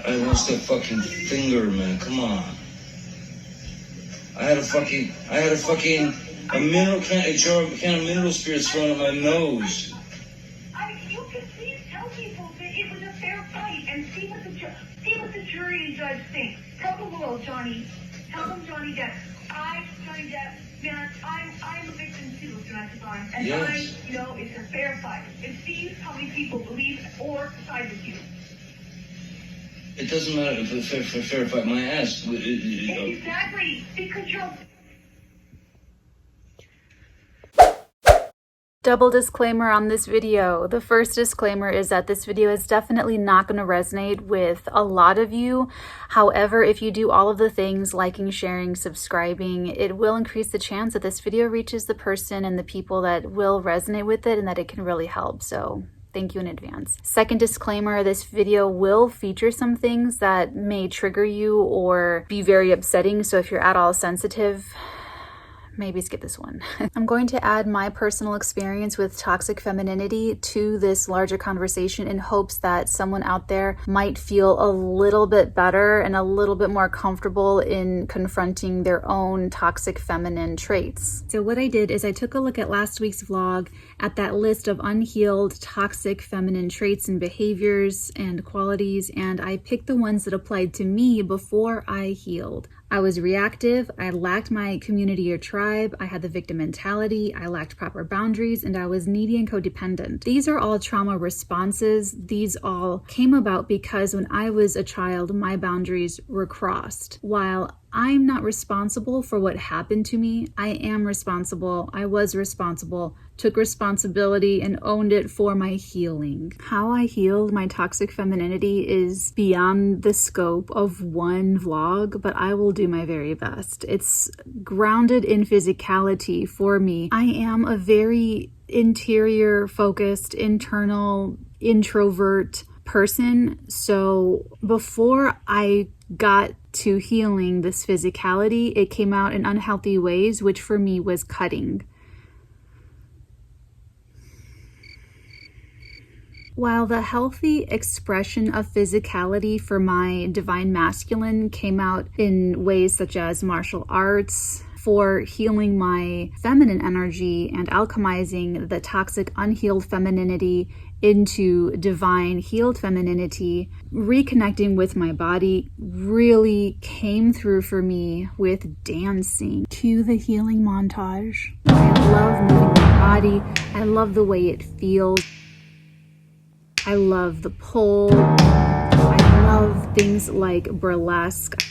I lost that fucking finger, man. Come on. I had a mineral can of mineral spirits thrown at my nose. You could please tell people that it was a fair fight and see what the jury and judge think. Tell the world, Johnny. Tell them, Johnny Depp. Johnny Depp, man, I'm a victim too of domestic violence, and yes. It's a fair fight. And see how many people believe or side with you. It doesn't matter if it's a fair fight. My ass. Exactly, because you're. Double disclaimer on this video. The first disclaimer is that this video is definitely not going to resonate with a lot of you. However, if you do all of the things, liking, sharing, subscribing, it will increase the chance that this video reaches the person and the people that will resonate with it and that it can really help. So thank you in advance. Second disclaimer, this video will feature some things that may trigger you or be very upsetting. So if you're at all sensitive, maybe skip this one. I'm going to add my personal experience with toxic femininity to this larger conversation in hopes that someone out there might feel a little bit better and a little bit more comfortable in confronting their own toxic feminine traits. So what I did is I took a look at last week's vlog at that list of unhealed toxic feminine traits and behaviors and qualities, and I picked the ones that applied to me before I healed. I was reactive, I lacked my community or tribe, I had the victim mentality, I lacked proper boundaries, and I was needy and codependent. These are all trauma responses. These all came about because when I was a child, my boundaries were crossed. While I'm not responsible for what happened to me, I am responsible, I was responsible, took responsibility and owned it for my healing. How I healed my toxic femininity is beyond the scope of one vlog, but I will do my very best. It's grounded in physicality for me. I am a very interior focused, internal, introvert person. So before I got to healing this physicality, it came out in unhealthy ways, which for me was cutting. While the healthy expression of physicality for my divine masculine came out in ways such as martial arts, for healing my feminine energy and alchemizing the toxic unhealed femininity into divine healed femininity, reconnecting with my body really came through for me with dancing to the healing montage. I love moving my body. I love the way it feels. I love the pole. I love things like burlesque.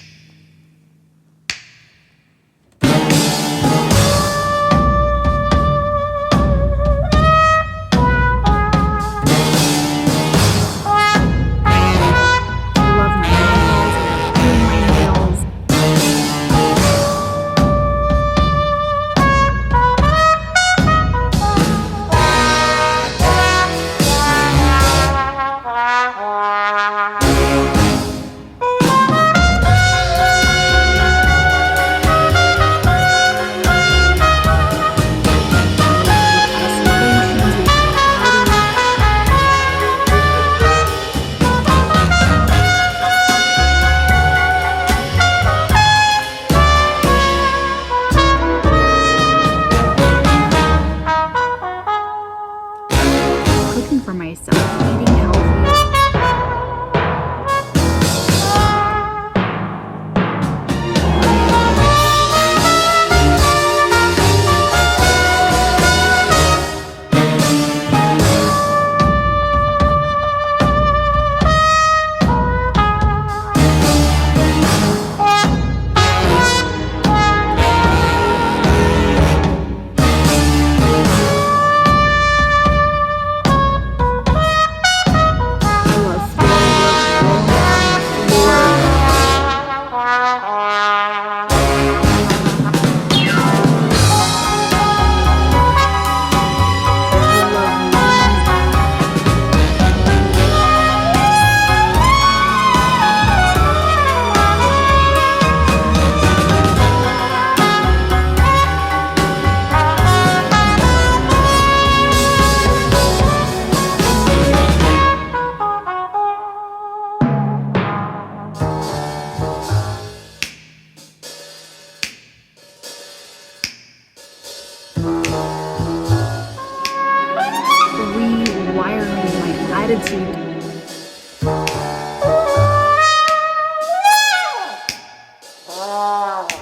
I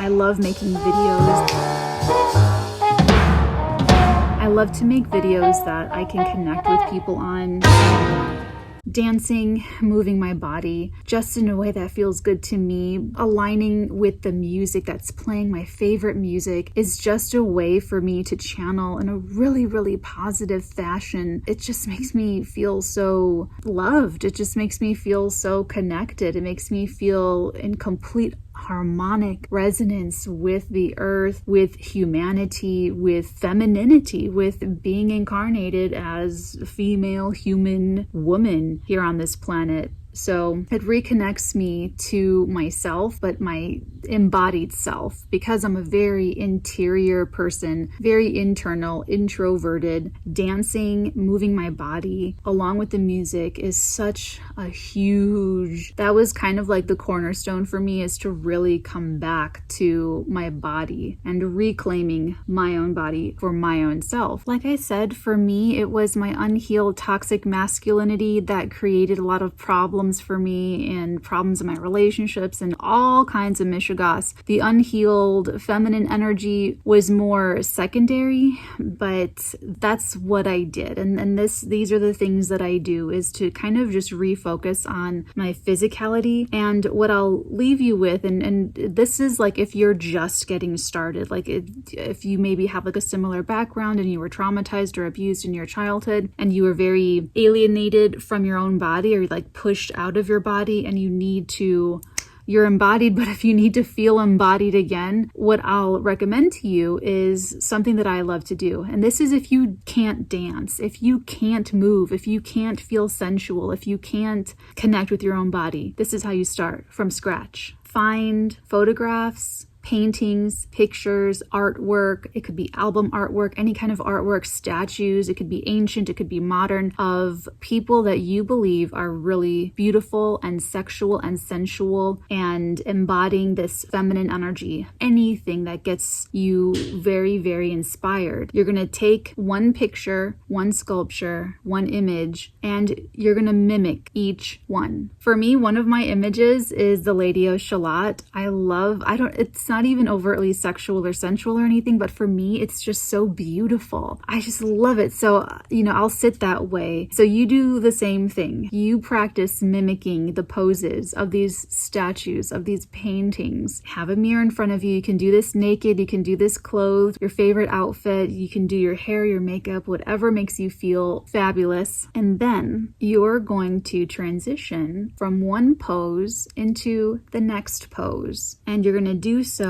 love making videos. I love to make videos that I can connect with people on. Dancing, moving my body just in a way that feels good to me, aligning with the music that's playing, my favorite music, is just a way for me to channel in a really, really positive fashion. It just makes me feel so loved. It just makes me feel so connected. It makes me feel in complete harmonic resonance with the earth, with humanity, with femininity, with being incarnated as a female human woman here on this planet. So it reconnects me to myself, but my embodied self, because I'm a very interior person, very internal, introverted. Dancing, moving my body along with the music is such a huge, that was kind of like the cornerstone for me, is to really come back to my body and reclaiming my own body for my own self. Like I said, for me, it was my unhealed toxic masculinity that created a lot of problems for me and problems in my relationships and all kinds of mishigas. The unhealed feminine energy was more secondary, but that's what I did. And these are the things that I do, is to kind of just refocus on my physicality. And what I'll leave you with, and this is like if you're just getting started, like if you maybe have like a similar background and you were traumatized or abused in your childhood and you were very alienated from your own body, or like pushed out of your body, and you're embodied, but if you need to feel embodied again, what I'll recommend to you is something that I love to do. And this is if you can't dance, if you can't move, if you can't feel sensual, if you can't connect with your own body, this is how you start from scratch. Find photographs, paintings, pictures, artwork. It could be album artwork, any kind of artwork, statues. It could be ancient, it could be modern, of people that you believe are really beautiful and sexual and sensual and embodying this feminine energy. Anything that gets you very, very inspired. You're going to take one picture, one sculpture, one image, and you're going to mimic each one. For me, one of my images is the Lady of Shalott. It's not even overtly sexual or sensual or anything, but for me, it's just so beautiful. I just love it. So, I'll sit that way. So you do the same thing. You practice mimicking the poses of these statues, of these paintings. Have a mirror in front of you. You can do this naked. You can do this clothed, your favorite outfit. You can do your hair, your makeup, whatever makes you feel fabulous. And then you're going to transition from one pose into the next pose. And you're going to do so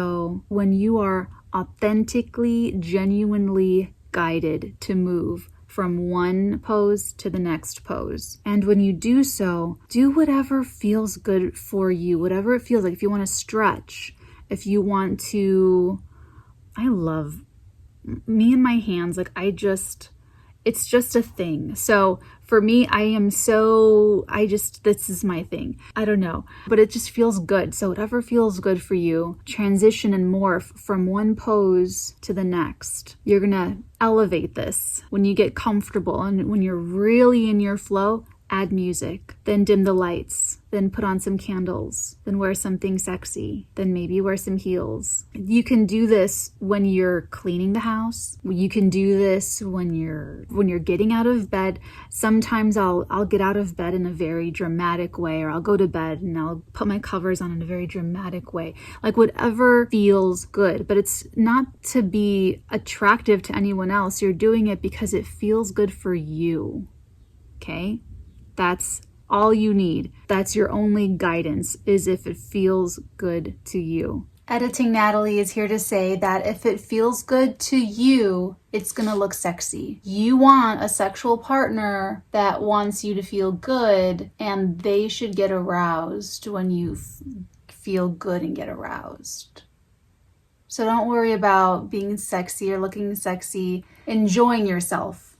when you are authentically, genuinely guided to move from one pose to the next pose. And when you do so, do whatever feels good for you, whatever it feels like. If you want to stretch, if you want to, I love me and my hands, it's just a thing. So for me, this is my thing. I don't know, but it just feels good. So whatever feels good for you, transition and morph from one pose to the next. You're gonna elevate this when you get comfortable, and when you're really in your flow, add music, then dim the lights, then put on some candles, then wear something sexy, then maybe wear some heels. You can do this when you're cleaning the house. You can do this when you're getting out of bed. Sometimes I'll get out of bed in a very dramatic way, or I'll go to bed and I'll put my covers on in a very dramatic way. Like whatever feels good, but it's not to be attractive to anyone else. You're doing it because it feels good for you. Okay? That's all you need. That's your only guidance, is if it feels good to you. Editing Natalie is here to say that if it feels good to you, it's gonna look sexy. You want a sexual partner that wants you to feel good, and they should get aroused when you feel good and get aroused. So don't worry about being sexy or looking sexy. Enjoying yourself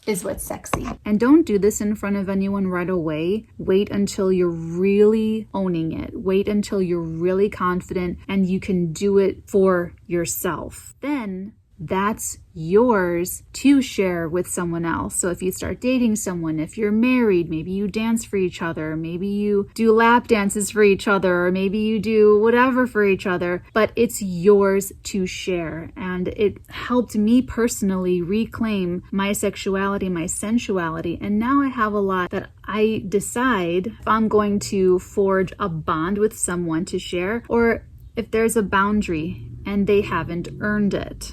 is what's sexy. And don't do this in front of anyone right away. Wait until you're really owning it. Wait until you're really confident and you can do it for yourself. Then that's yours to share with someone else. So if you start dating someone, if you're married, maybe you dance for each other, maybe you do lap dances for each other, or maybe you do whatever for each other, but it's yours to share. And it helped me personally reclaim my sexuality, my sensuality. And now I have a lot that I decide if I'm going to forge a bond with someone to share, or if there's a boundary and they haven't earned it.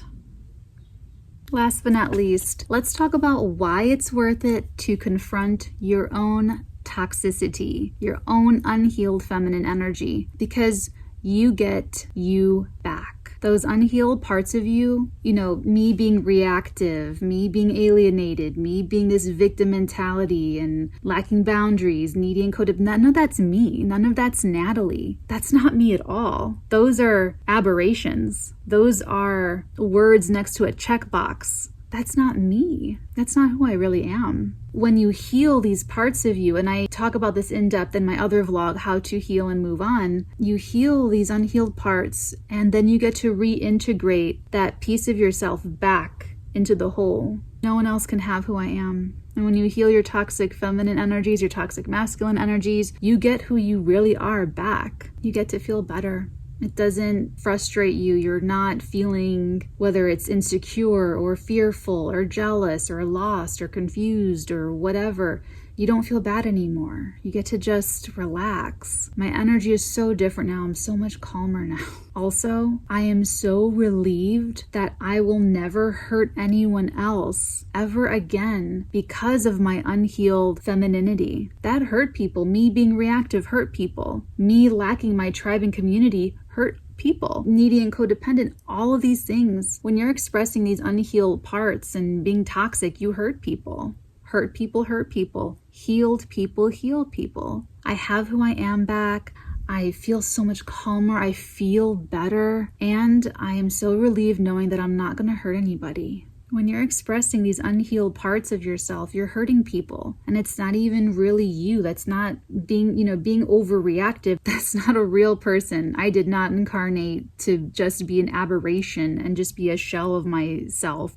Last but not least, let's talk about why it's worth it to confront your own toxicity, your own unhealed feminine energy, because you get you back. Those unhealed parts of you, me being reactive, me being alienated, me being this victim mentality and lacking boundaries, needy and codependent, none of that's me. None of that's Natalie. That's not me at all. Those are aberrations. Those are words next to a checkbox. That's not me. That's not who I really am. When you heal these parts of you, and I talk about this in depth in my other vlog, How to Heal and Move On, you heal these unhealed parts, and then you get to reintegrate that piece of yourself back into the whole. No one else can have who I am. And when you heal your toxic feminine energies, your toxic masculine energies, you get who you really are back. You get to feel better. It doesn't frustrate you. You're not feeling whether it's insecure or fearful or jealous or lost or confused or whatever. You don't feel bad anymore. You get to just relax. My energy is so different now. I'm so much calmer now. Also, I am so relieved that I will never hurt anyone else ever again because of my unhealed femininity. That hurt people. Me being reactive hurt people. Me lacking my tribe and community hurt people. Needy and codependent, all of these things. When you're expressing these unhealed parts and being toxic, you hurt people. Hurt people hurt people. Healed people heal people. I have who I am back. I feel so much calmer. I feel better. And I am so relieved knowing that I'm not going to hurt anybody. When you're expressing these unhealed parts of yourself, you're hurting people. And it's not even really you. That's not being overreactive. That's not a real person. I did not incarnate to just be an aberration and just be a shell of myself,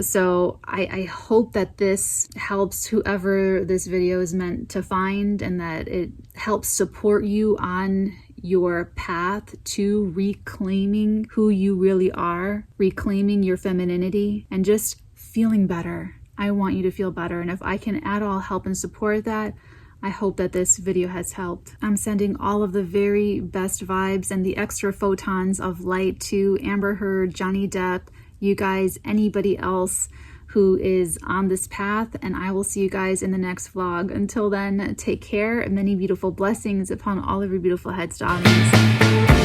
So I hope that this helps whoever this video is meant to find, and that it helps support you on your path to reclaiming who you really are, reclaiming your femininity, and just feeling better. I want you to feel better. And if I can at all help and support that, I hope that this video has helped. I'm sending all of the very best vibes and the extra photons of light to AmberHeard, Johnny Depp, you guys, anybody else who is on this path, and I will see you guys in the next vlog. Until then, take care, and many beautiful blessings upon all of your beautiful heads, darlings.